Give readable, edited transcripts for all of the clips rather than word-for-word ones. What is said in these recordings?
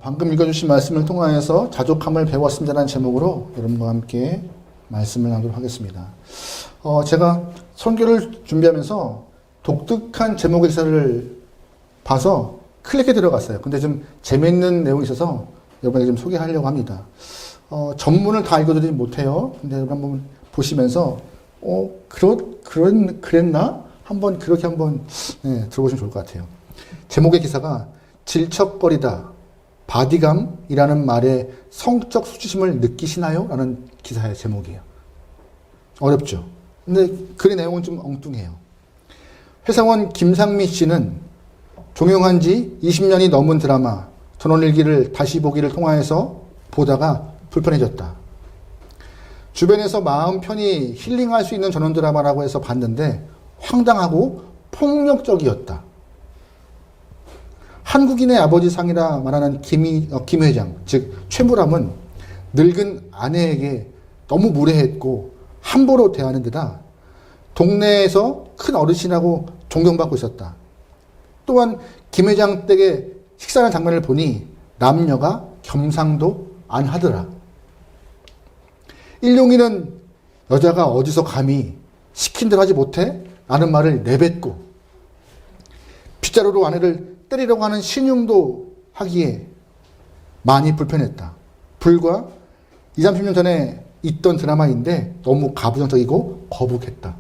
방금 읽어주신 말씀을 통하여서 자족함을 배웠습니다라는 제목으로 여러분과 함께 말씀을 나누도록 하겠습니다. 제가 선교를 준비하면서 독특한 제목의 기사를 봐서 클릭해 들어갔어요. 근데 좀 재미있는 내용이 있어서 여러분에게 좀 소개하려고 합니다. 전문을 다 읽어드리지 못해요. 근데 여러분 한번 보시면서, 그랬나? 그렇게 한번, 들어보시면 좋을 것 같아요. 제목의 기사가 질척거리다, 바디감이라는 말에 성적 수치심을 느끼시나요? 라는 기사의 제목이에요. 어렵죠? 근데 글의 내용은 좀 엉뚱해요. 회사원 김상미 씨는 종영한 지 20년이 넘은 드라마 전원일기를 다시 보기를 통하여서 보다가 불편해졌다. 주변에서 마음 편히 힐링할 수 있는 전원 드라마라고 해서 봤는데 황당하고 폭력적이었다. 한국인의 아버지 상이라 말하는 김 회장, 즉 최무람은 늙은 아내에게 너무 무례했고 함부로 대하는 데다 동네에서 큰 어르신이라고 존경받고 있었다. 또한 김 회장 댁에 식사하는 장면을 보니 남녀가 겸상도 안 하더라. 일용이는 여자가 어디서 감히 시킨 대로 하지 못해? 라는 말을 내뱉고 빗자루로 아내를 때리려고 하는 신용도 하기에 많이 불편했다. 불과 20, 30년 전에 있던 드라마인데 너무 가부장적이고 거북했다.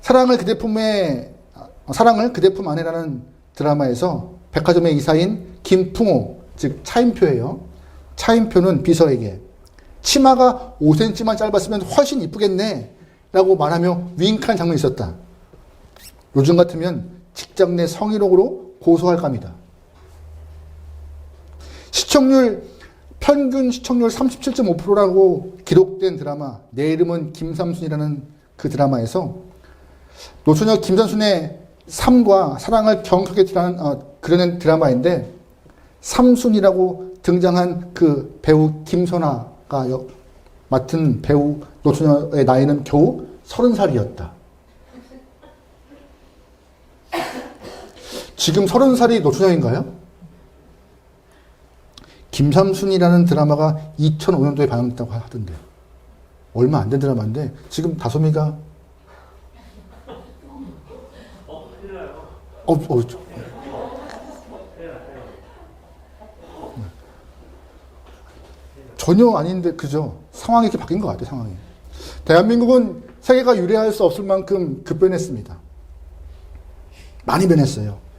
사랑을 그대 품 안에라는 드라마에서 백화점의 이사인 김풍호, 즉 차인표예요. 차인표는 비서에게 치마가 5cm만 짧았으면 훨씬 이쁘겠네 라고 말하며 윙크한 장면이 있었다. 요즘 같으면 직장 내 성희롱으로 고소할 감이다. 평균 시청률 37.5%라고 기록된 드라마 내 이름은 김삼순이라는 그 드라마에서 노처녀 김삼순의 삶과 사랑을 경쾌하게 그려낸 드라마인데 삼순이라고 등장한 그 배우 김선아가 맡은 배우 노처녀의 나이는 겨우 30살이었다. 지금 30살이 노처녀인가요? 김삼순이라는 드라마가 2005년도에 방영됐다고 하던데요. 얼마 안 된 드라마인데 지금 다솜이가 전혀 아닌데 그죠? 상황이 이렇게 바뀐 것 같아요. 상황이. 대한민국은 세계가 유례할 수 없을 만큼 급변했습니다. 많이 변했어요.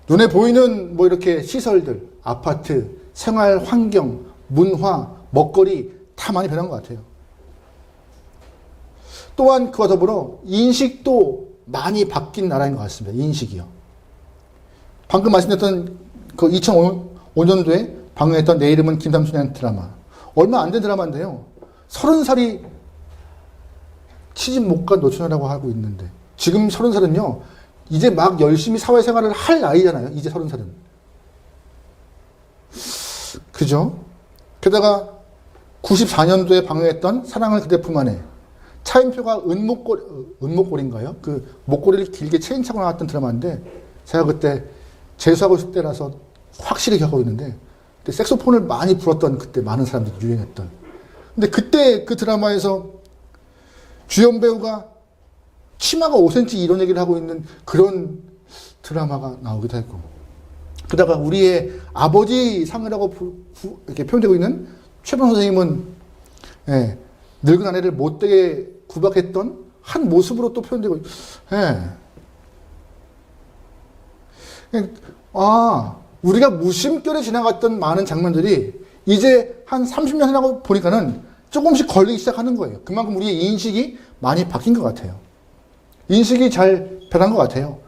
눈에 보이는 이렇게 시설들, 아파트, 생활 환경, 문화, 먹거리 다 많이 변한 것 같아요. 또한 그와 더불어 인식도 많이 바뀐 나라인 것 같습니다. 인식이요. 방금 말씀드렸던 그 2005년도에 방영했던 내 이름은 김삼순이라는 드라마. 얼마 안 된 드라마인데요. 30살이 시집 못 간 노처녀라고 하고 있는데 지금 30살은요. 이제 막 열심히 사회생활을 할 나이잖아요. 이제 30살은. 그죠? 게다가 94년도에 방영했던 사랑을 그대 품 안에 차인표가 은목걸이인가요? 그 목걸이를 길게 체인차고 나왔던 드라마인데 제가 그때 재수하고 있을 때라서 확실히 기억하고 있는데 그때 색소폰을 많이 불었던 그때 많은 사람들이 유행했던. 근데 그때 그 드라마에서 주연 배우가 치마가 5cm 이런 얘기를 하고 있는 그런 드라마가 나오기도 했고. 게다가 우리의 아버지 상이라고 이렇게 표현되고 있는 최범 선생님은 늙은 아내를 못되게 구박했던 한 모습으로 또 표현되고 우리가 무심결에 지나갔던 많은 장면들이 이제 한 30년 지나고 보니까는 조금씩 걸리기 시작하는 거예요. 그만큼 우리의 인식이 많이 바뀐 것 같아요. 인식이 잘 변한 것 같아요.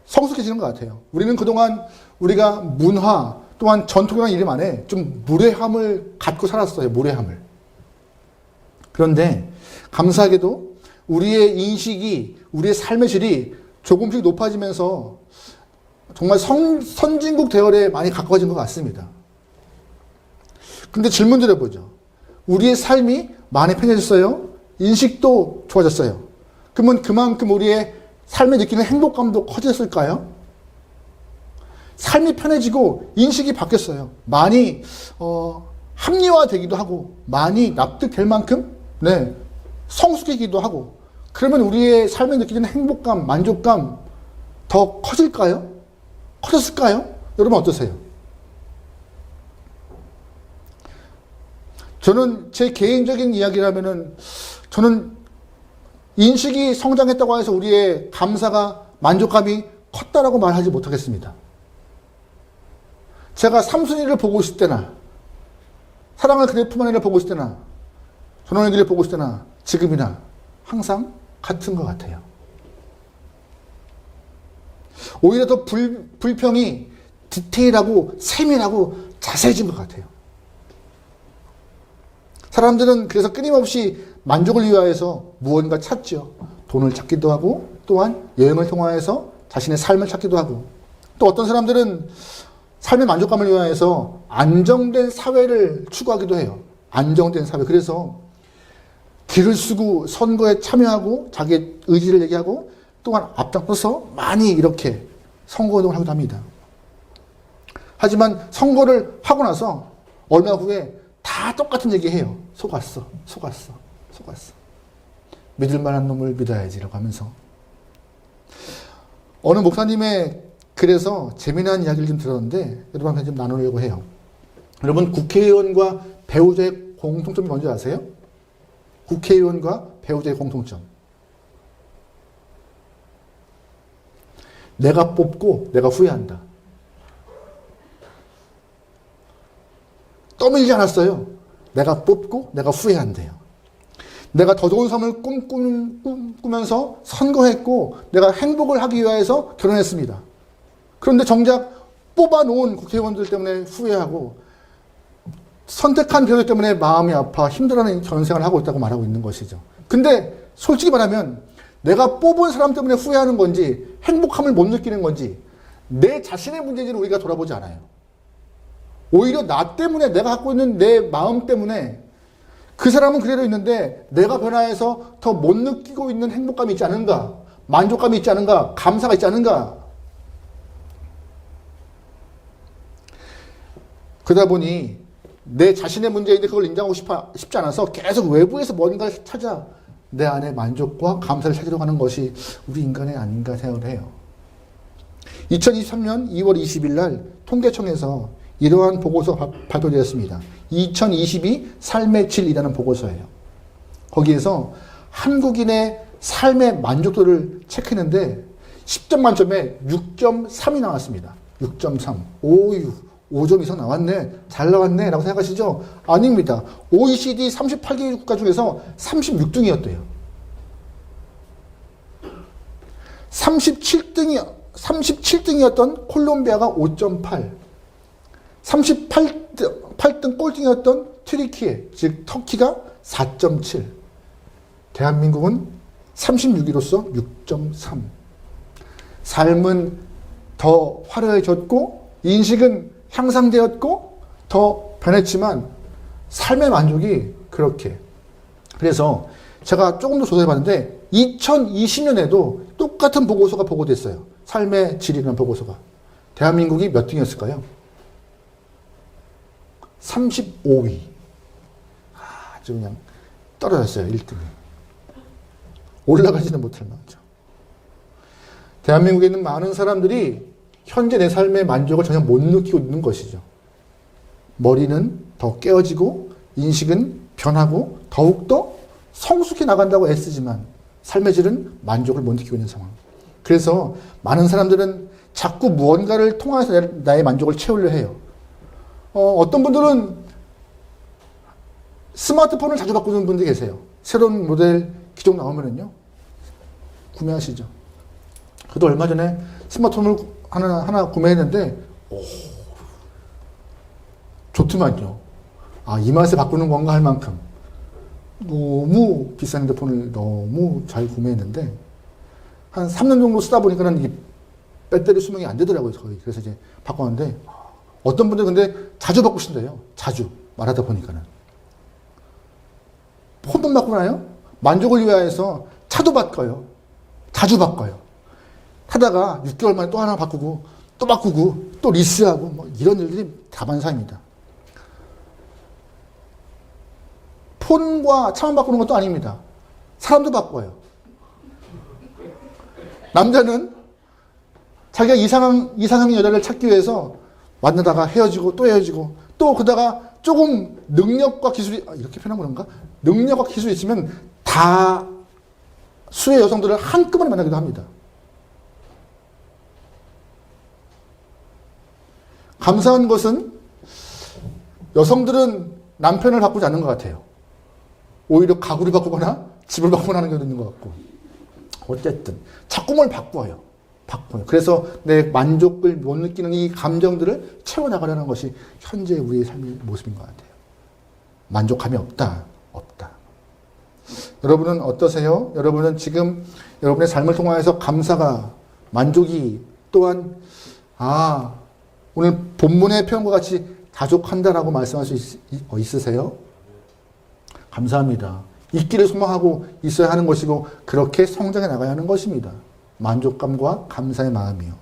성숙해지는 것 같아요. 우리는 그동안 우리가 문화 또한 전통이라는 이름 안에 좀 무례함을 갖고 살았어요. 무례함을. 그런데 감사하게도 우리의 인식이 우리의 삶의 질이 조금씩 높아지면서 정말 선진국 대열에 많이 가까워진 것 같습니다. 근데 질문 드려보죠. 우리의 삶이 많이 편해졌어요? 인식도 좋아졌어요? 그러면 그만큼 우리의 삶에 느끼는 행복감도 커졌을까요? 삶이 편해지고 인식이 바뀌었어요. 많이 합리화되기도 하고 많이 납득될 만큼 네, 성숙해지기도 하고 그러면 우리의 삶에 느끼는 행복감, 만족감 더 커질까요? 커졌을까요? 여러분 어떠세요? 저는 제 개인적인 이야기라면은 저는 인식이 성장했다고 해서 우리의 감사가 만족감이 컸다라고 말하지 못하겠습니다. 제가 삼순이를 보고 있을 때나 사랑을 그대 품 안에를 보고 있을 때나 전원의 길을 보고 있을 때나 지금이나 항상 같은 것 같아요. 오히려 더 불평이 디테일하고 세밀하고 자세해진 것 같아요. 사람들은 그래서 끊임없이 만족을 위하여서 무언가 찾죠. 돈을 찾기도 하고 또한 여행을 통하여서 자신의 삶을 찾기도 하고 또 어떤 사람들은 삶의 만족감을 위하여서 안정된 사회를 추구하기도 해요. 안정된 사회. 그래서 길을 쓰고 선거에 참여하고 자기의 의지를 얘기하고 또한 앞장서서 많이 이렇게 선거운동을 하기도 합니다. 하지만 선거를 하고 나서 얼마 후에 다 똑같은 얘기해요. 속았어. 믿을 만한 놈을 믿어야지라고 하면서 어느 목사님의 글에서 재미난 이야기를 좀 들었는데 여러분한테 좀 나누려고 해요. 여러분 국회의원과 배우자의 공통점이 뭔지 아세요? 국회의원과 배우자의 공통점. 내가 뽑고 내가 후회한다. 떠밀지 않았어요. 내가 뽑고 내가 후회한대요. 내가 더 좋은 삶을 꿈꾸면서 선거했고 내가 행복을 하기 위해서 결혼했습니다. 그런데 정작 뽑아놓은 국회의원들 때문에 후회하고 선택한 배우자 때문에 마음이 아파 힘들어하는 전생을 하고 있다고 말하고 있는 것이죠. 근데 솔직히 말하면 내가 뽑은 사람 때문에 후회하는 건지 행복함을 못 느끼는 건지 내 자신의 문제인지는 우리가 돌아보지 않아요. 오히려 나 때문에 내가 갖고 있는 내 마음 때문에 그 사람은 그대로 있는데 내가 변화해서 더 못 느끼고 있는 행복감이 있지 않은가? 만족감이 있지 않은가? 감사가 있지 않은가? 그러다 보니 내 자신의 문제인데 그걸 인정하고 싶지 않아서 계속 외부에서 뭔가를 찾아 내 안에 만족과 감사를 찾으려고 하는 것이 우리 인간의 아닌가 생각을 해요. 2023년 2월 20일 날 통계청에서 이러한 보고서가 발표되었습니다. 2022 삶의 질이라는 보고서예요. 거기에서 한국인의 삶의 만족도를 체크했는데 10점 만점에 6.3이 나왔습니다. 6.3. 오유, 5점 이상 나왔네. 잘 나왔네. 라고 생각하시죠? 아닙니다. OECD 38개 국가 중에서 36등이었대요. 37등이었던 콜롬비아가 5.8. 38등 꼴등이었던 튀르키예, 즉 터키가 4.7. 대한민국은 36위로서 6.3. 삶은 더 화려해졌고 인식은 향상되었고 더 변했지만 삶의 만족이 그렇게. 그래서 제가 조금 더 조사해봤는데 2020년에도 똑같은 보고서가 보고됐어요. 삶의 질이라는 보고서가. 대한민국이 몇 등이었을까요? 35위. 아주 그냥 떨어졌어요. 1등이. 올라가지는 못할 만하죠. 대한민국에 있는 많은 사람들이 현재 내 삶의 만족을 전혀 못 느끼고 있는 것이죠. 머리는 더 깨어지고 인식은 변하고 더욱더 성숙해 나간다고 애쓰지만 삶의 질은 만족을 못 느끼고 있는 상황. 그래서 많은 사람들은 자꾸 무언가를 통해서 나의 만족을 채우려 해요. 어떤 분들은 스마트폰을 자주 바꾸는 분들이 계세요. 새로운 모델 기종 나오면은요, 구매하시죠. 저도 얼마 전에 스마트폰을 하나 구매했는데, 좋더만요. 아, 이 맛에 바꾸는 건가 할 만큼. 너무 비싼 핸드폰을 너무 잘 구매했는데, 한 3년 정도 쓰다 보니까는 이게 배터리 수명이 안 되더라고요, 거의. 그래서 이제 바꿨는데, 어떤 분들 근데 자주 바꾸신대요. 자주. 말하다 보니까는. 폰만 바꾸고 나요? 만족을 위하여서 차도 바꿔요. 자주 바꿔요. 하다가 6개월 만에 또 하나 바꾸고 또 바꾸고 또 리스하고 뭐 이런 일들이 다반사입니다. 폰과 차만 바꾸는 것도 아닙니다. 사람도 바꿔요. 남자는 자기가 이상형의 여자를 찾기 위해서 만나다가 헤어지고 또 헤어지고 또 그러다가 조금 능력과 기술이 이렇게 표현한 건가? 능력과 기술이 있으면 다 수의 여성들을 한꺼번에 만나기도 합니다. 감사한 것은 여성들은 남편을 바꾸지 않는 것 같아요. 오히려 가구를 바꾸거나 집을 바꾸거나 하는 경우도 있는 것 같고. 어쨌든 자꾸 뭘 바꿔요. 그래서 내 만족을 못 느끼는 이 감정들을 채워나가려는 것이 현재 우리의 삶의 모습인 것 같아요. 만족감이 없다. 여러분은 어떠세요? 여러분은 지금 여러분의 삶을 통하여서 감사가, 만족이 또한 오늘 본문의 표현과 같이 자족한다라고 말씀할 수 있으세요? 감사합니다. 있기를 소망하고 있어야 하는 것이고 그렇게 성장해 나가야 하는 것입니다. 만족감과 감사의 마음이요.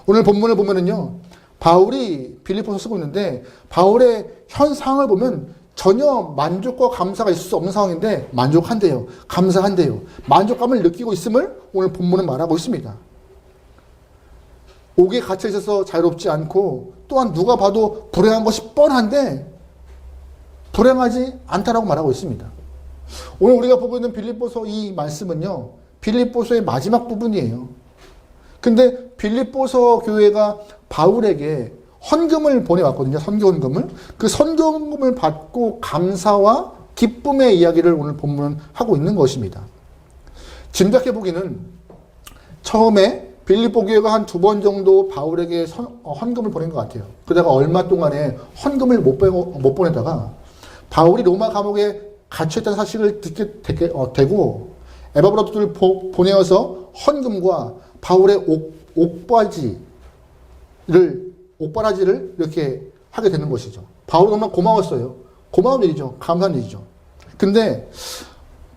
오늘 본문을 보면은요, 바울이 빌립보서 쓰고 있는데 바울의 현 상황을 보면 전혀 만족과 감사가 있을 수 없는 상황인데 만족한대요. 감사한대요. 만족감을 느끼고 있음을 오늘 본문은 말하고 있습니다. 옥에 갇혀 있어서 자유롭지 않고 또한 누가 봐도 불행한 것이 뻔한데 불행하지 않다라고 말하고 있습니다. 오늘 우리가 보고 있는 빌립보서 이 말씀은요, 빌립보서의 마지막 부분이에요. 근데 빌립보서 교회가 바울에게 헌금을 보내왔거든요. 선교 헌금을. 그 선교 헌금을 받고 감사와 기쁨의 이야기를 오늘 본문은 하고 있는 것입니다. 짐작해보기는 처음에 빌립보 교회가 한 2번 정도 바울에게 헌금을 보낸 것 같아요. 그러다가 얼마 동안에 헌금을 못 보내다가 바울이 로마 감옥에 갇혀있다는 사실을 듣게 되고 에바브라토를 보내어서 헌금과 바울의 옥바라지를 이렇게 하게 되는 것이죠. 바울이 정말 고마웠어요. 고마운 일이죠. 감사한 일이죠. 근데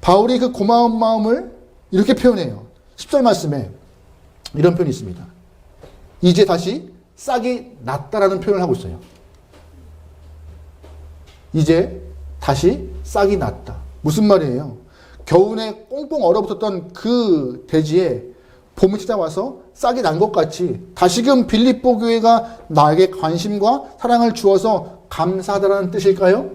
바울이 그 고마운 마음을 이렇게 표현해요. 10절 말씀에 이런 표현이 있습니다. 이제 다시 싹이 났다라는 표현을 하고 있어요. 이제 다시 싹이 났다. 무슨 말이에요? 겨우내 꽁꽁 얼어붙었던 그 대지에 봄이 찾아와서 싹이 난 것 같이 다시금 빌립보 교회가 나에게 관심과 사랑을 주어서 감사하다라는 뜻일까요?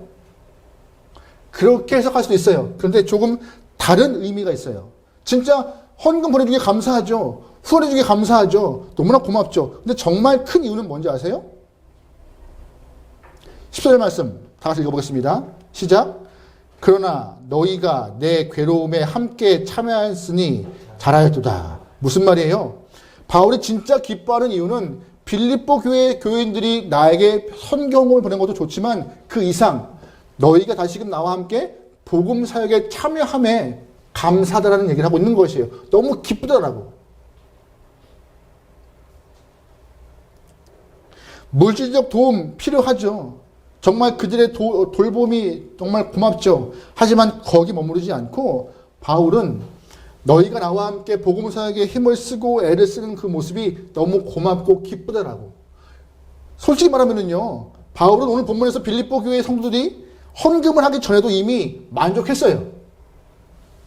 그렇게 해석할 수도 있어요. 그런데 조금 다른 의미가 있어요. 진짜 헌금 보내주기에 감사하죠. 후원해주기에 감사하죠. 너무나 고맙죠. 근데 정말 큰 이유는 뭔지 아세요? 10절 말씀 다 같이 읽어보겠습니다. 시작. 그러나 너희가 내 괴로움에 함께 참여하였으니 잘하였도다. 무슨 말이에요? 바울이 진짜 기뻐하는 이유는 빌립보 교회 교인들이 나에게 선경을 보낸 것도 좋지만 그 이상 너희가 다시금 나와 함께 복음 사역에 참여함에 감사하다라는 얘기를 하고 있는 것이에요. 너무 기쁘더라고. 물질적 도움 필요하죠. 정말 그들의 돌봄이 정말 고맙죠. 하지만 거기 머무르지 않고 바울은 너희가 나와 함께 복음 사역에 힘을 쓰고 애를 쓰는 그 모습이 너무 고맙고 기쁘더라고. 솔직히 말하면은요, 바울은 오늘 본문에서 빌립보 교회 성도들이 헌금을 하기 전에도 이미 만족했어요.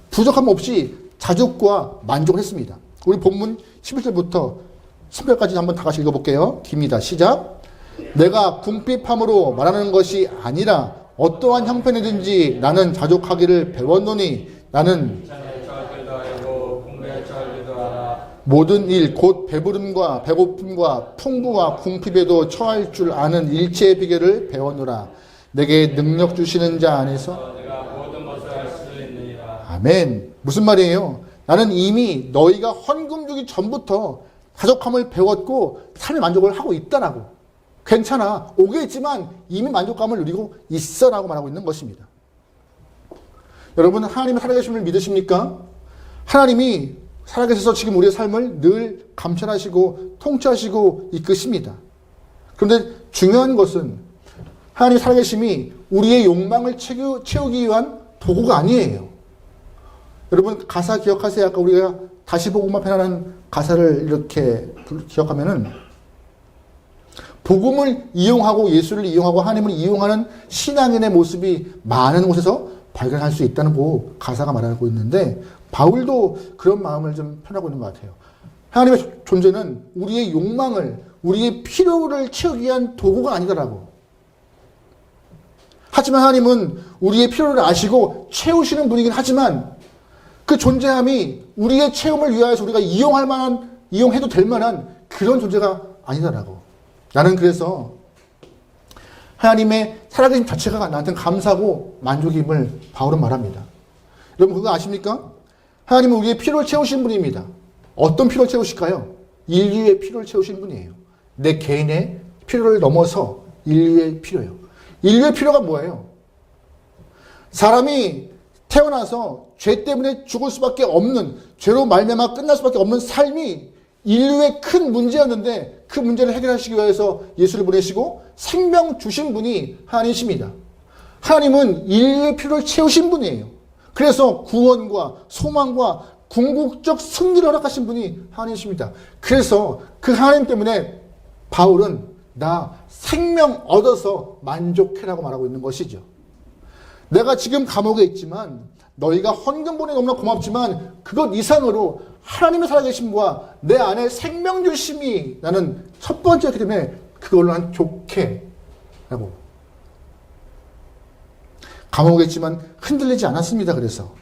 부족함 없이 자족과 만족을 했습니다. 우리 본문 11절부터 10절까지 한번 다 같이 읽어볼게요. 깁니다. 시작. 내가 궁핍함으로 말하는 것이 아니라 어떠한 형편이든지 나는 자족하기를 배웠노니 나는 모든 일 곧 배부름과 배고픔과 풍부와 궁핍에도 처할 줄 아는 일체의 비결을 배웠노라. 내게 능력 주시는 자 안에서 아멘. 무슨 말이에요? 나는 이미 너희가 헌금 주기 전부터 자족함을 배웠고 삶의 만족을 하고 있다라고. 괜찮아. 오겠지만 이미 만족감을 누리고 있어라고 말하고 있는 것입니다. 여러분, 하나님이 살아계심을 믿으십니까? 하나님이 살아계셔서 지금 우리의 삶을 늘 감찰하시고 통치하시고 이끄십니다. 그런데 중요한 것은 하나님이 살아계심이 우리의 욕망을 채우기 위한 도구가 아니에요. 여러분, 가사 기억하세요? 아까 우리가 다시 보고만 편안한 가사를 이렇게 기억하면은 복음을 이용하고 예수를 이용하고 하나님을 이용하는 신앙인의 모습이 많은 곳에서 발견할 수 있다는 거 가사가 말하고 있는데 바울도 그런 마음을 좀 표현하고 있는 것 같아요. 하나님의 존재는 우리의 욕망을, 우리의 필요를 채우기 위한 도구가 아니더라고. 하지만 하나님은 우리의 필요를 아시고 채우시는 분이긴 하지만 그 존재함이 우리의 체험을 위하여서 우리가 이용해도 될 만한 그런 존재가 아니더라고. 나는 그래서 하나님의 살아계신 자체가 나한테는 감사하고 만족임을 바울은 말합니다. 여러분 그거 아십니까? 하나님은 우리의 필요를 채우신 분입니다. 어떤 필요를 채우실까요? 인류의 필요를 채우신 분이에요. 내 개인의 필요를 넘어서 인류의 필요예요. 인류의 필요가 뭐예요? 사람이 태어나서 죄 때문에 죽을 수밖에 없는, 죄로 말미암아 끝날 수밖에 없는 삶이 인류의 큰 문제였는데 그 문제를 해결하시기 위해서 예수를 보내시고 생명 주신 분이 하나님이십니다. 하나님은 인류의 필요를 채우신 분이에요. 그래서 구원과 소망과 궁극적 승리를 허락하신 분이 하나님이십니다. 그래서 그 하나님 때문에 바울은 나 생명 얻어서 만족해라고 말하고 있는 것이죠. 내가 지금 감옥에 있지만 너희가 헌금 보내 너무나 고맙지만 그것 이상으로 하나님의 살아계심과 내 안에 생명 주심이 나는 첫 번째였기 때문에 그걸로 난 좋게 라고. 감옥에 있지만 흔들리지 않았습니다. 그래서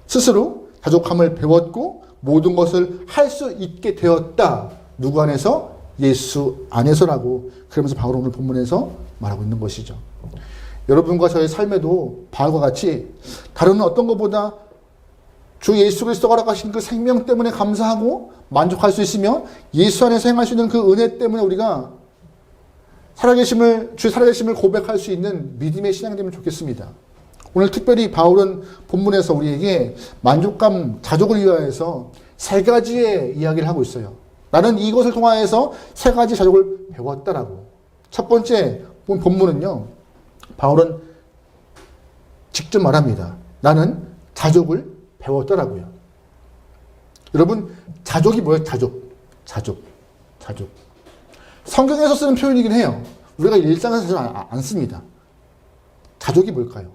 스스로 자족함을 배웠고 모든 것을 할 수 있게 되었다. 누구 안에서? 예수 안에서라고. 그러면서 바울 오늘 본문에서 말하고 있는 것이죠. 여러분과 저의 삶에도 바울과 같이 다른 어떤 것보다 주 예수 그리스도가 허락하신 그 생명 때문에 감사하고 만족할 수 있으며 예수 안에서 행할 수 있는 그 은혜 때문에 우리가 주의 살아계심을 고백할 수 있는 믿음의 신앙이 되면 좋겠습니다. 오늘 특별히 바울은 본문에서 우리에게 만족감, 자족을 위하여서 세 가지의 이야기를 하고 있어요. 나는 이것을 통하여서 세 가지 자족을 배웠다라고. 첫 번째 본문은요. 바울은 직접 말합니다. 나는 자족을 배웠더라고요. 여러분, 자족이 뭐예요? 자족. 성경에서 쓰는 표현이긴 해요. 우리가 일상에서 잘 안 씁니다. 자족이 뭘까요?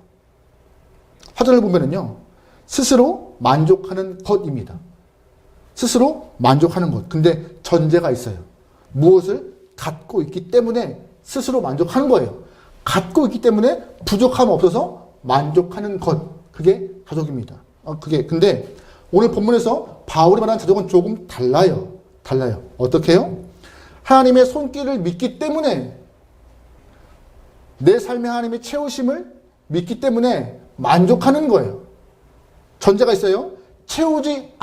화전을 보면은요, 스스로 만족하는 것입니다. 스스로 만족하는 것. 근데 전제가 있어요. 무엇을 갖고 있기 때문에 스스로 만족하는 거예요. 갖고 있기 때문에 부족함 없어서 만족하는 것. 그게 자족입니다. 근데 오늘 본문에서 바울이 말하는 자족은 조금 달라요. 어떻게 해요? 하나님의 손길을 믿기 때문에 내 삶에 하나님의 채우심을 믿기 때문에 만족하는 거예요. 전제가 있어요. 채우시지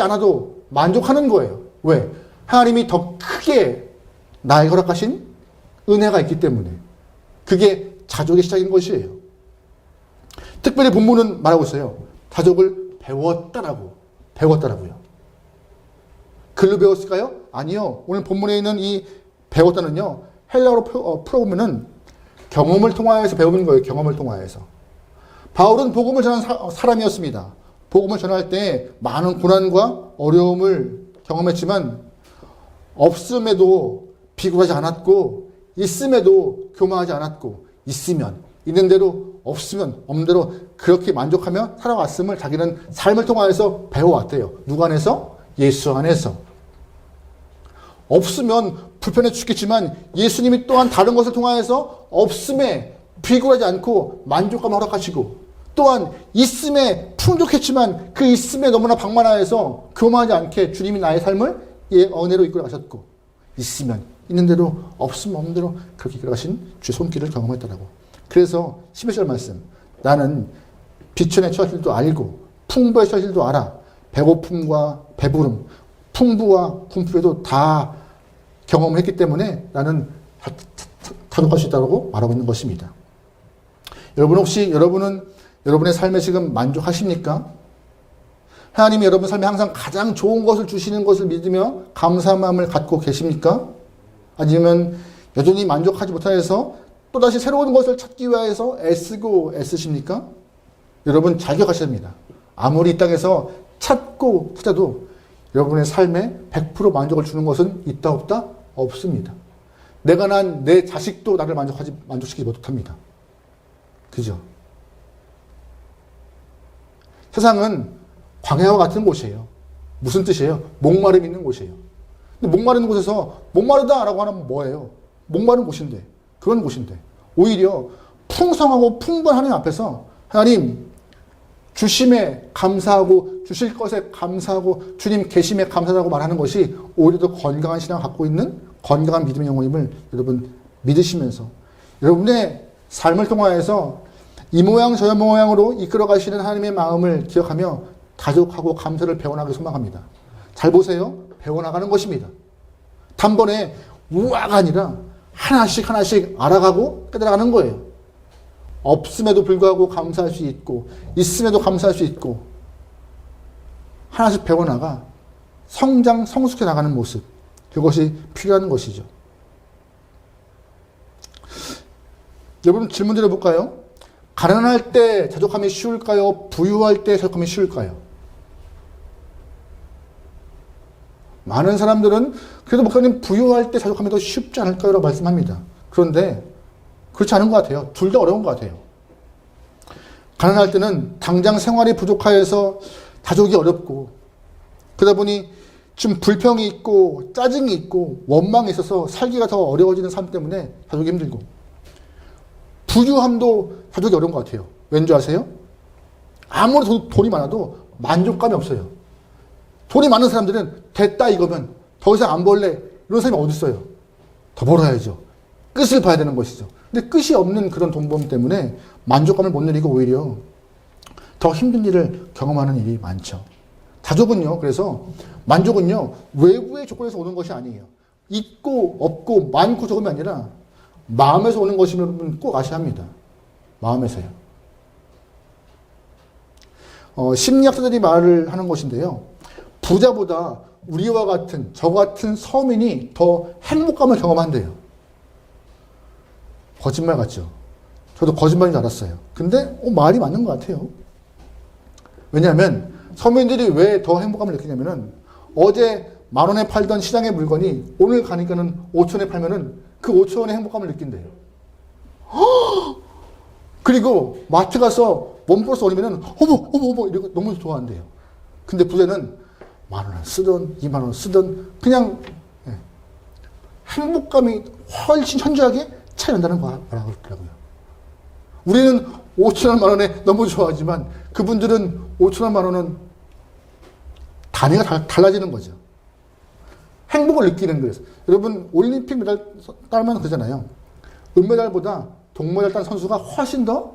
않아도 만족하는 거예요. 왜? 하나님이 더 크게 나에게 허락하신 은혜가 있기 때문에. 그게 자족의 시작인 것이에요. 특별히 본문은 말하고 있어요. 자족을 배웠다라고요. 글로 배웠을까요? 아니요. 오늘 본문에 있는 이 배웠다는요. 헬라어로 풀어보면은 경험을 통하여서 배우는 거예요. 경험을 통하여서. 바울은 복음을 전한 사람이었습니다. 복음을 전할 때 많은 고난과 어려움을 경험했지만 없음에도 비굴하지 않았고 있음에도 교만하지 않았고 있는 대로 없으면 없는 대로 그렇게 만족하며 살아왔음을 자기는 삶을 통하여서 배워왔대요. 누구 안에서? 예수 안에서. 없으면 불편해 죽겠지만 예수님이 또한 다른 것을 통하여서 없음에 비굴하지 않고 만족감을 허락하시고 또한 있음에 풍족했지만 그 있음에 너무나 방만하여서 교만하지 않게 주님이 나의 삶을 은혜로 이끌어 가셨고 있는 대로 없으면 없는 대로 그렇게 이끌어 가신 주의 손길을 경험했다라고. 그래서 11절 말씀. 나는 비천에 처할 줄도 알고 풍부에 처할 줄도 알아. 배고픔과 배부름, 풍부와 궁핍에도 다 경험을 했기 때문에 나는 자족할 수 있다고 말하고 있는 것입니다. 여러분 혹시 여러분은 여러분의 삶에 지금 만족하십니까? 하나님이 여러분 삶에 항상 가장 좋은 것을 주시는 것을 믿으며 감사한 마음을 갖고 계십니까? 아니면 여전히 만족하지 못하여서 또다시 새로운 것을 찾기 위해서 애쓰십니까? 여러분 자격하셔야 됩니다. 아무리 이 땅에서 찾아도 여러분의 삶에 100% 만족을 주는 것은 있다 없다? 없습니다. 내가 난 내 자식도 나를 만족시키지 못합니다. 그죠? 세상은 광야와 같은 곳이에요. 무슨 뜻이에요? 목마름 있는 곳이에요. 근데 목마른 곳에서 목마르다라고 하면 뭐예요? 목마른 곳인데, 그런 곳인데 오히려 풍성하고 풍부한 하나님 앞에서 하나님 주심에 감사하고 주실 것에 감사하고 주님 계심에 감사하다고 말하는 것이 오히려 더 건강한 신앙을 갖고 있는 건강한 믿음의 영혼임을 여러분 믿으시면서 여러분의 삶을 통하여서 이 모양 저 모양으로 이끌어 가시는 하나님의 마음을 기억하며 가족하고 감사를 배워나가기 소망합니다. 잘 보세요. 배워나가는 것입니다. 단번에 우와가 아니라 하나씩 하나씩 알아가고 깨달아가는 거예요. 없음에도 불구하고 감사할 수 있고 있음에도 감사할 수 있고 하나씩 배워나가 성장 성숙해 나가는 모습, 그것이 필요한 것이죠. 여러분 질문 드려볼까요? 가난할 때 자족함이 쉬울까요? 부유할 때 자족함이 쉬울까요? 많은 사람들은 그래도 목사님 부유할 때 자족함이 더 쉽지 않을까요? 라고 말씀합니다. 그런데 그렇지 않은 것 같아요. 둘 다 어려운 것 같아요. 가난할 때는 당장 생활이 부족하여서 자족이 어렵고 그러다 보니 지금 불평이 있고 짜증이 있고 원망이 있어서 살기가 더 어려워지는 삶 때문에 자족이 힘들고 부유함도 자족이 어려운 것 같아요. 왠지 아세요? 아무리 돈이 많아도 만족감이 없어요. 돈이 많은 사람들은 됐다 이거면 더 이상 안 벌래 이런 사람이 어디 있어요? 더 벌어야죠. 끝을 봐야 되는 것이죠. 근데 끝이 없는 그런 돈범 때문에 만족감을 못 누리고 오히려 더 힘든 일을 경험하는 일이 많죠. 자족은요, 그래서 만족은요, 외부의 조건에서 오는 것이 아니에요. 있고 없고 많고 적음이 아니라 마음에서 오는 것이면 꼭 아셔야 합니다. 마음에서요. 심리학자들이 말을 하는 것인데요. 부자보다 우리와 같은 저 같은 서민이 더 행복감을 경험한대요. 거짓말 같죠? 저도 거짓말인 줄 알았어요. 근데 말이 맞는 것 같아요. 왜냐하면 서민들이 왜 더 행복감을 느끼냐면은 어제 10,000원에 팔던 시장의 물건이 오늘 가니까는 5,000원에 팔면은 그 5,000원의 행복감을 느낀대요. 그리고 마트 가서 원 플러스 원이면은 어머 이러고 너무 좋아한대요. 근데 부자는 10,000원 쓰던 20,000원 쓰던 그냥 행복감이 훨씬 현저하게 차이 난다는 거 알아보더라고요. 우리는 5,000원 10,000원에 너무 좋아하지만 그분들은 5,000원 10,000원은 단위가 달라지는 거죠. 행복을 느끼는 거예요. 여러분 올림픽 메달 따면 그러잖아요. 은메달보다 동메달 딴 선수가 훨씬 더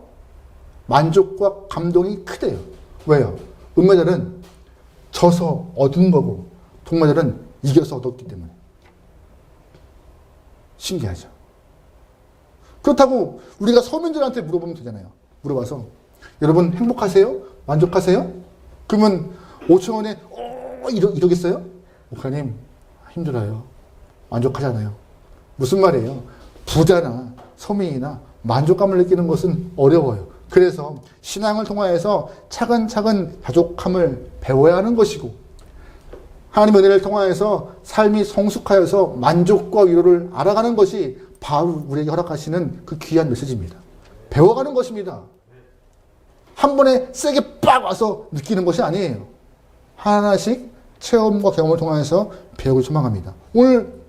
만족과 감동이 크대요. 왜요? 은메달은 져서 얻은 거고 동메달은 이겨서 얻었기 때문에. 신기하죠. 그렇다고 우리가 서민들한테 물어보면 되잖아요. 물어봐서 여러분 행복하세요? 만족하세요? 그러면 5,000원에 이러겠어요? 목사님 힘들어요. 만족하지 않아요. 무슨 말이에요? 부자나 서민이나 만족감을 느끼는 것은 어려워요. 그래서 신앙을 통하여서 차근차근 자족함을 배워야 하는 것이고 하나님의 은혜를 통하여서 삶이 성숙하여서 만족과 위로를 알아가는 것이 바로 우리에게 허락하시는 그 귀한 메시지입니다. 배워가는 것입니다. 한 번에 세게 빡 와서 느끼는 것이 아니에요. 하나씩 체험과 경험을 통해서 배우길 소망합니다. 오늘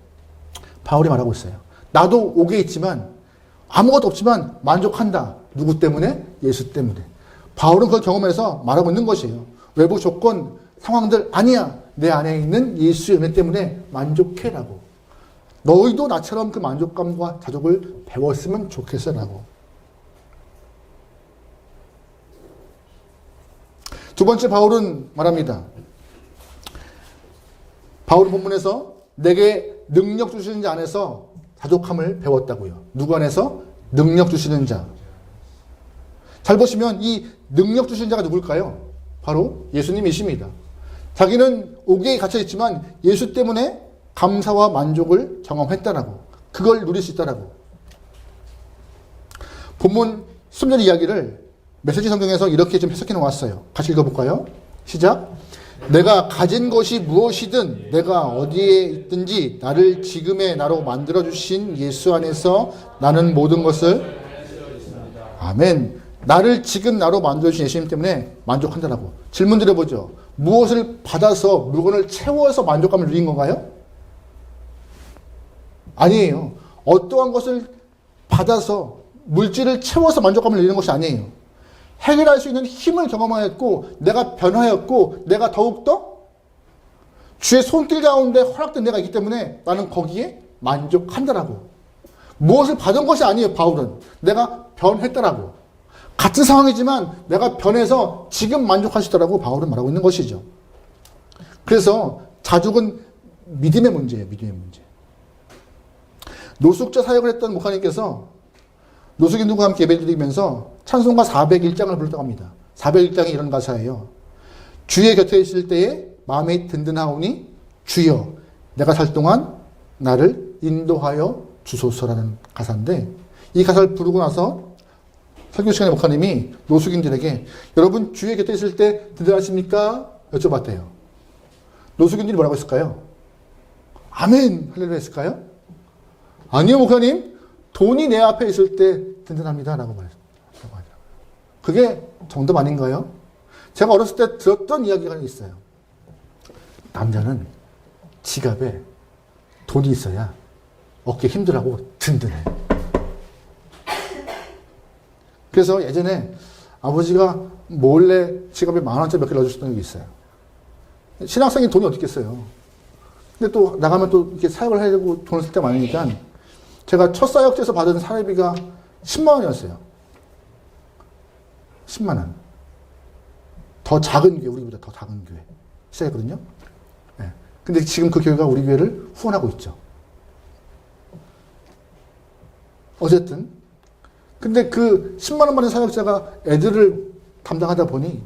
바울이 말하고 있어요. 나도 옥에 있지만 아무것도 없지만 만족한다. 누구 때문에? 예수 때문에. 바울은 그걸 경험해서 말하고 있는 것이에요. 외부 조건, 상황들 아니야. 내 안에 있는 예수의 은혜 때문에 만족해라고. 너희도 나처럼 그 만족감과 자족을 배웠으면 좋겠어라고. 두 번째 바울은 말합니다. 바울 본문에서 내게 능력 주시는 자 안에서 자족함을 배웠다고요. 누구 안에서? 능력 주시는 자. 잘 보시면 이 능력 주시는 자가 누굴까요? 바로 예수님이십니다. 자기는 옥에 갇혀 있지만 예수 때문에 감사와 만족을 경험했다라고. 그걸 누릴 수 있다라고. 본문 13절 이야기를 메시지 성경에서 이렇게 좀 해석해 놓았어요. 같이 읽어볼까요? 시작. 내가 가진 것이 무엇이든 내가 어디에 있든지 나를 지금의 나로 만들어주신 예수 안에서 나는 모든 것을 아멘. 나를 지금 나로 만들어주신 예수님 때문에 만족한다라고. 질문 드려보죠. 무엇을 받아서 물건을 채워서 만족감을 누린 건가요? 아니에요. 어떠한 것을 받아서 물질을 채워서 만족감을 누리는 것이 아니에요. 해결할 수 있는 힘을 경험하였고 내가 변화였고 내가 더욱더 주의 손길 가운데 허락된 내가 있기 때문에 나는 거기에 만족한다라고. 무엇을 받은 것이 아니에요. 바울은 내가 변했다라고. 같은 상황이지만 내가 변해서 지금 만족할 수 있다라고 바울은 말하고 있는 것이죠. 그래서 자족은 믿음의 문제예요. 믿음의 문제. 노숙자 사역을 했던 목사님께서 노숙인들과 함께 예배를 드리면서 찬송가 401장을 불렀다고 합니다. 401장이 이런 가사예요. 주의 곁에 있을 때에 마음이 든든하오니 주여 내가 살 동안 나를 인도하여 주소서라는 가사인데 이 가사를 부르고 나서 설교 시간에 목사님이 노숙인들에게 여러분 주의 곁에 있을 때 든든하십니까? 여쭤봤대요. 노숙인들이 뭐라고 했을까요? 아멘 할렐루야 했을까요? 아니요 목사님 돈이 내 앞에 있을 때 든든합니다 라고 말했어요. 그게 정답 아닌가요? 제가 어렸을 때 들었던 이야기가 있어요. 남자는 지갑에 돈이 있어야 어깨 힘들하고 든든해. 그래서 예전에 아버지가 몰래 지갑에 10,000원짜리 몇 개 넣어줬던 적이 있어요. 신학생이 돈이 어디 있겠어요. 근데 또 나가면 또 이렇게 사역을 해야 되고 돈을 쓸 때 많으니까 제가 첫 사역지에서 받은 사례비가 10만 원이었어요. 10만 원. 더 작은 교회, 우리보다 더 작은 교회 시작했거든요. 네. 근데 지금 그 교회가 우리 교회를 후원하고 있죠. 어쨌든 근데 그 10만 원 받은 사역자가 애들을 담당하다 보니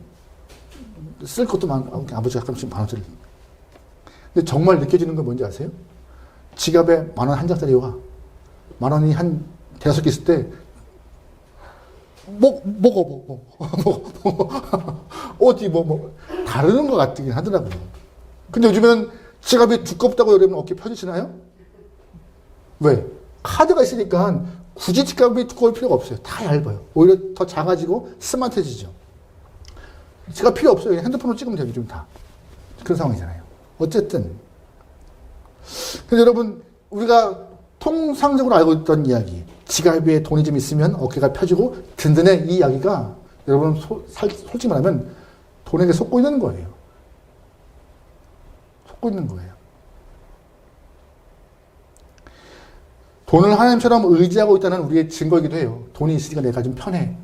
쓸 것도 많고 아버지가 가끔씩 10,000원짜리. 근데 정말 느껴지는 건 뭔지 아세요? 지갑에 10,000원 한 장짜리와 10,000원이 한 5개 있을 때 먹어. 어디 다르는 것 같긴 하더라고요. 근데 요즘에는 지갑이 두껍다고 여러분 어깨 펴지시나요? 왜? 카드가 있으니까 굳이 지갑이 두꺼울 필요가 없어요. 다 얇아요. 오히려 더 작아지고 스마트해지죠. 지갑 필요 없어요. 그냥 핸드폰으로 찍으면 돼요. 요즘 다. 그런 상황이잖아요. 어쨌든. 근데 여러분, 우리가 통상적으로 알고 있던 이야기, 지갑에 돈이 좀 있으면 어깨가 펴지고 든든해, 이 이야기가 여러분 솔직히 말하면 돈에게 속고 있는 거예요. 속고 있는 거예요. 돈을 하나님처럼 의지하고 있다는 우리의 증거이기도 해요. 돈이 있으니까 내가 좀 편해.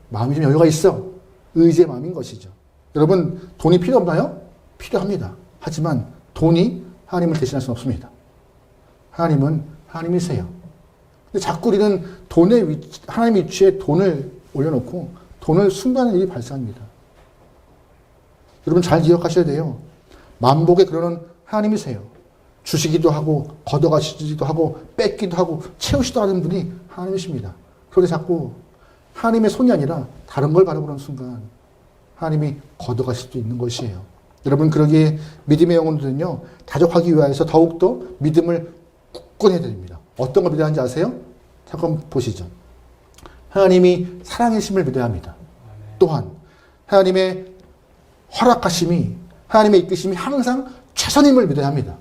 마음이 좀 여유가 있어. 의지의 마음인 것이죠. 여러분, 돈이 필요 없나요? 필요합니다. 하지만 돈이 하나님을 대신할 수는 없습니다. 하나님은 하나님이세요. 근데 자꾸 우리는 하나님의 위치에 돈을 올려놓고 돈을 숭배하는 일이 발생합니다. 여러분 잘 기억하셔야 돼요. 만복에 그러는 하나님이세요. 주시기도 하고 걷어가시기도 하고 뺏기도 하고 채우시도 하는 분이 하나님이십니다. 그런데 자꾸 하나님의 손이 아니라 다른 걸 바라보는 순간 하나님이 걷어가실 수도 있는 것이에요. 여러분 그러기에 믿음의 영혼들은요 다족하기 위하여서 더욱더 믿음을 굳건해야 됩니다. 어떤 걸 믿어야 하는지 아세요? 잠깐 보시죠. 하나님이 살아계심을 믿어야 합니다. 또한 하나님의 허락하심이 하나님의 이끄심이 항상 최선임을 믿어야 합니다.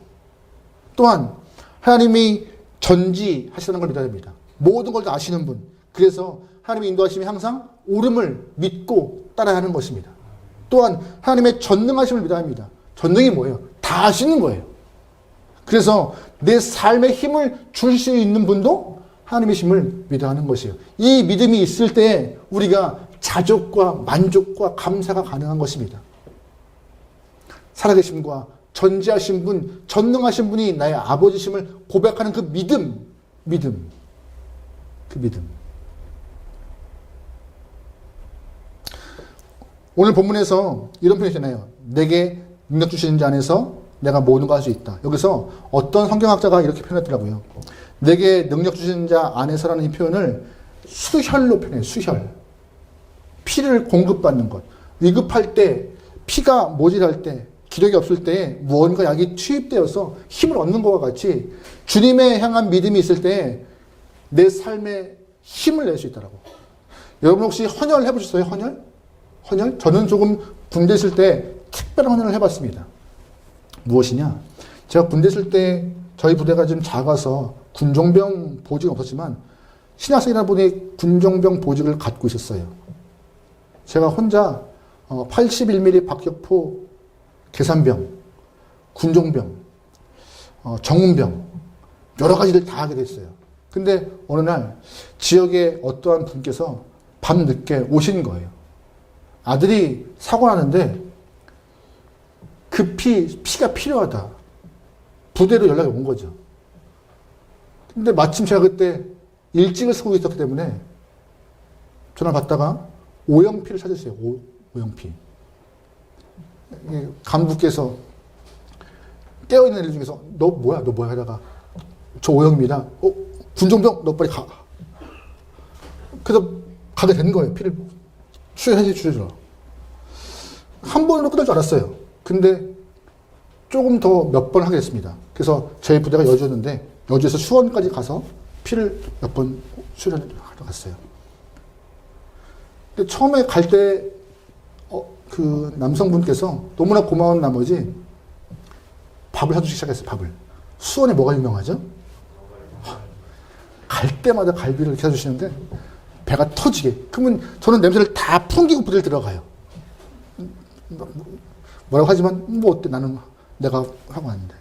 또한 하나님이 전지하시다는 걸 믿어야 됩니다. 모든 걸 다 아시는 분. 그래서 하나님의 인도하심이 항상 옳음을 믿고 따라야 하는 것입니다. 또한 하나님의 전능하심을 믿어야 합니다. 전능이 뭐예요? 다 아시는 거예요. 그래서 내 삶에 힘을 줄 수 있는 분도 하나님의 힘을 믿어야 하는 것이에요. 이 믿음이 있을 때 우리가 자족과 만족과 감사가 가능한 것입니다. 살아계심과 전지하신 분, 전능하신 분이 나의 아버지심을 고백하는 그 믿음. 오늘 본문에서 이런 표현이 있잖아요. 내게 능력 주시는 자 안에서 내가 모든 걸 할 수 있다. 여기서 어떤 성경학자가 이렇게 표현했더라고요. 내게 능력 주시는 자 안에서라는 이 표현을 수혈로 표현해요. 수혈. 피를 공급받는 것. 위급할 때, 피가 모질할 때, 기력이 없을 때 무언가 약이 투입되어서 힘을 얻는 것과 같이 주님에 향한 믿음이 있을 때 내 삶에 힘을 낼 수 있더라고. 여러분 혹시 헌혈 해보셨어요? 헌혈? 헌혈? 저는 조금 군대 있을 때 특별한 헌혈을 해봤습니다. 무엇이냐? 제가 군대 있을 때 저희 부대가 좀 작아서 군종병 보직은 없었지만 신학생이다 보니 군종병 보직을 갖고 있었어요. 제가 혼자 81mm 박격포 계산병, 군종병, 정운병 여러 가지를 다 하게 됐어요. 근데 어느 날 지역에 어떠한 분께서 밤늦게 오신 거예요. 아들이 사고 나는데 급히 피가 필요하다. 부대로 연락이 온 거죠. 근데 마침 제가 그때 일찍을 쓰고 있었기 때문에 전화를 받다가 O형피를 찾으세요. O형피. 간부께서 깨어있는 애들 중에서 너 뭐야 하다가 저 O형입니다. 군종병 너 빨리 가. 그래서 가게 된 거예요. 피를 수혈해 주셔서. 한 번으로 끝날 줄 알았어요. 근데 조금 더 몇 번 하게 됐습니다. 그래서 저희 부대가 여주였는데 여주에서 수원까지 가서 피를 몇 번 수혈하러 갔어요. 근데 처음에 갈 때 그 남성분께서 너무나 고마운 나머지 밥을 사주시기 시작했어요. 밥을. 수원에 뭐가 유명하죠? 갈 때마다 갈비를 이렇게 사주시는데 배가 터지게. 그러면 저는 냄새를 다 풍기고 부대를 들어가요. 뭐라고 하지만 뭐 어때 나는 내가 하고 왔는데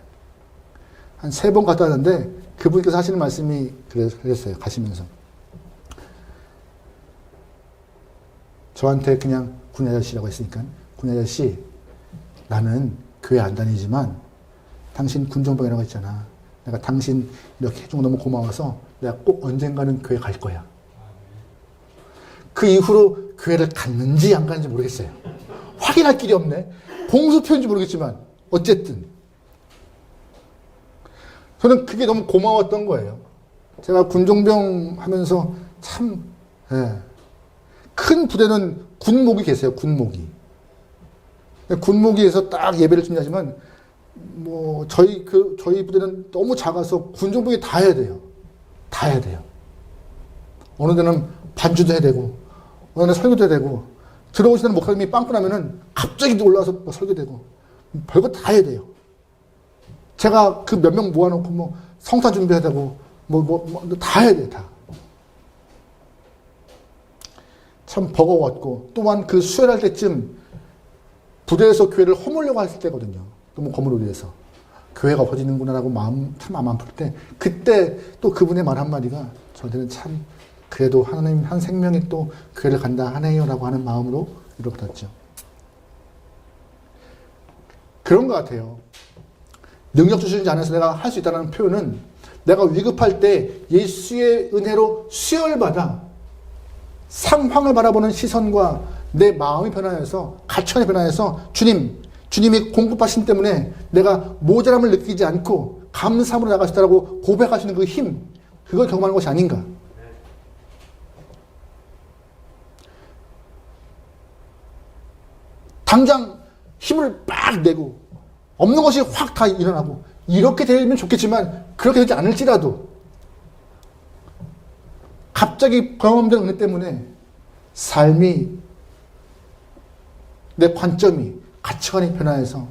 한 3번 갔다 왔는데 그분께서 하시는 말씀이 그랬어요. 가시면서 저한테 그냥 군 아저씨라고 했으니까 군 아저씨 나는 교회 안 다니지만 당신 군종병이라고 했잖아. 내가 당신 이렇게 해준 거 너무 고마워서 내가 꼭 언젠가는 교회 갈 거야. 그 이후로 교회를 갔는지 안 갔는지 모르겠어요. 확인할 길이 없네. 공수표인지 모르겠지만 어쨌든 저는 그게 너무 고마웠던 거예요. 제가 군종병 하면서 참 큰 부대는 군목이 계세요. 군목이. 군목이에서 딱 예배를 준비하지만 뭐 저희 부대는 너무 작아서 군종병이 다 해야 돼요. 다 해야 돼요. 어느 데는 반주도 해야 되고 어느 데는 설교도 해야 되고 들어오시는 목사님이 빵꾸 나면은 갑자기 올라와서 뭐 설교되고 별거 다 해야 돼요. 제가 그 몇 명 모아놓고 뭐 성사 준비해야 되고 다 해야 돼요. 다. 참 버거웠고 또한 그 수혈할 때쯤 부대에서 교회를 허물려고 했을 때거든요. 너무 거물을 위해서. 교회가 없어지는구나라고 마음 아플 때 그때 또 그분의 말 한마디가 저한테는 참 그래도 하나님 한 생명이 또 교회를 간다 하네요라고 하는 마음으로 이루어졌죠. 그런 것 같아요. 능력 주시지 않아서 내가 할 수 있다는 표현은 내가 위급할 때 예수의 은혜로 수혈받아 상황을 바라보는 시선과 내 마음이 변화해서 가치관이 변화해서 주님이 공급하신 때문에 내가 모자람을 느끼지 않고 감사함으로 나가시다라고 고백하시는 그 힘, 그걸 경험하는 것이 아닌가. 당장 힘을 빡 내고 없는 것이 확 다 일어나고 이렇게 되면 좋겠지만 그렇게 되지 않을지라도 갑자기 경험된 은혜 때문에 삶이 내 관점이 가치관이 변화해서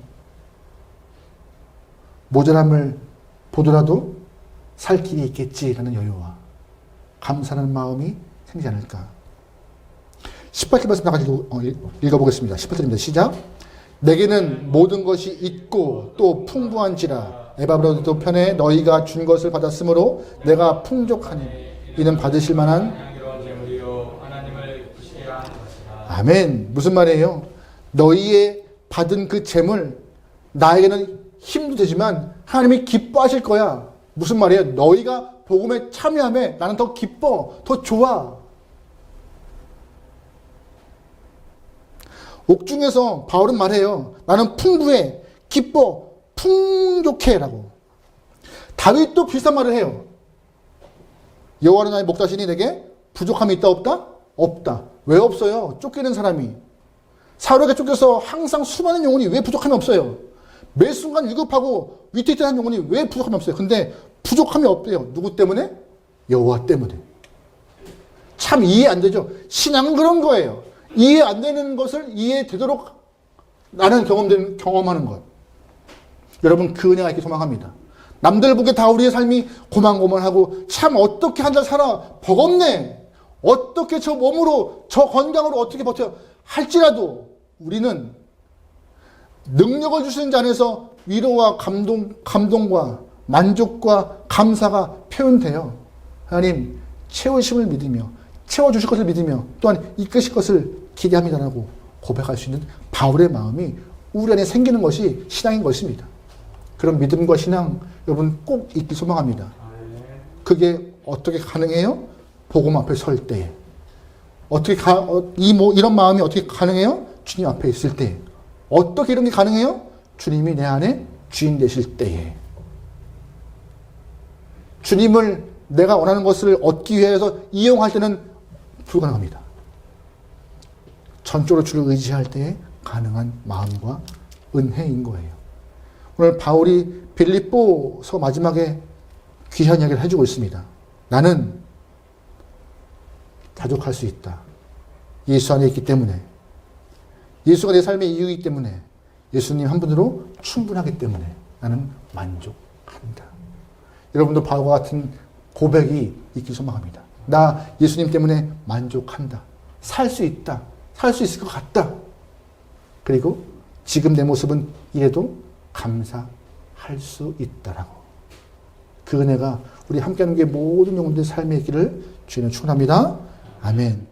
모자람을 보더라도 살 길이 있겠지라는 여유와 감사하는 마음이 생기지 않을까. 18절 말씀 다 같이 읽어보겠습니다. 18절입니다. 시작. 내게는 모든 것이 있고 또 풍부한지라 에바브로도 편에 너희가 준 것을 받았으므로 내가 풍족하니 이는 받으실 만한 아멘. 무슨 말이에요? 너희의 받은 그 재물 나에게는 힘도 되지만 하나님이 기뻐하실 거야. 무슨 말이에요? 너희가 복음에 참여하면 나는 더 기뻐, 더 좋아. 옥중에서 바울은 말해요. 나는 풍부해, 기뻐, 풍족해 라고. 다윗도 비슷한 말을 해요. 여호와는 나의 목자시니 내게 부족함이 있다 없다? 없다. 왜 없어요? 쫓기는 사람이. 사울에게 쫓겨서 항상 수많은 영혼이 왜 부족함이 없어요? 매 순간 위급하고 위태위태한 영혼이 왜 부족함이 없어요? 근데 부족함이 없대요. 누구 때문에? 여호와 때문에. 참 이해 안 되죠? 신앙은 그런 거예요. 이해 안 되는 것을 이해되도록 나는 경험하는 것. 여러분, 그 은혜가 있길 소망합니다. 남들 보기에 다 우리의 삶이 고만고만하고 참 어떻게 한 달 살아 버겁네, 어떻게 저 몸으로 저 건강으로 어떻게 버텨 할지라도 우리는 능력을 주시는 자 안에서 위로와 감동과 만족과 감사가 표현돼요. 하나님 채우심을 믿으며 채워주실 것을 믿으며 또한 이끄실 것을 기대합니다라고 고백할 수 있는 바울의 마음이 우리 안에 생기는 것이 신앙인 것입니다. 그런 믿음과 신앙 여러분 꼭 있길 소망합니다. 그게 어떻게 가능해요? 복음 앞에 설 때에. 이런 마음이 어떻게 가능해요? 주님 앞에 있을 때. 어떻게 이런 게 가능해요? 주님이 내 안에 주인 되실 때에. 주님을 내가 원하는 것을 얻기 위해서 이용할 때는 불가능합니다. 전적으로 주를 의지할 때에 가능한 마음과 은혜인 거예요. 오늘 바울이 빌립보서 마지막에 귀한 이야기를 해주고 있습니다. 나는 자족할 수 있다. 예수 안에 있기 때문에. 예수가 내 삶의 이유이기 때문에. 예수님 한 분으로 충분하기 때문에 나는 만족한다. 여러분도 바울과 같은 고백이 있길 소망합니다. 나 예수님 때문에 만족한다. 살 수 있다. 살 수 있을 것 같다. 그리고 지금 내 모습은 이래도 감사할 수 있다라고. 그 은혜가 우리 함께하는 게 모든 영혼들의 삶에 있기를 주님은 축원합니다. 아멘.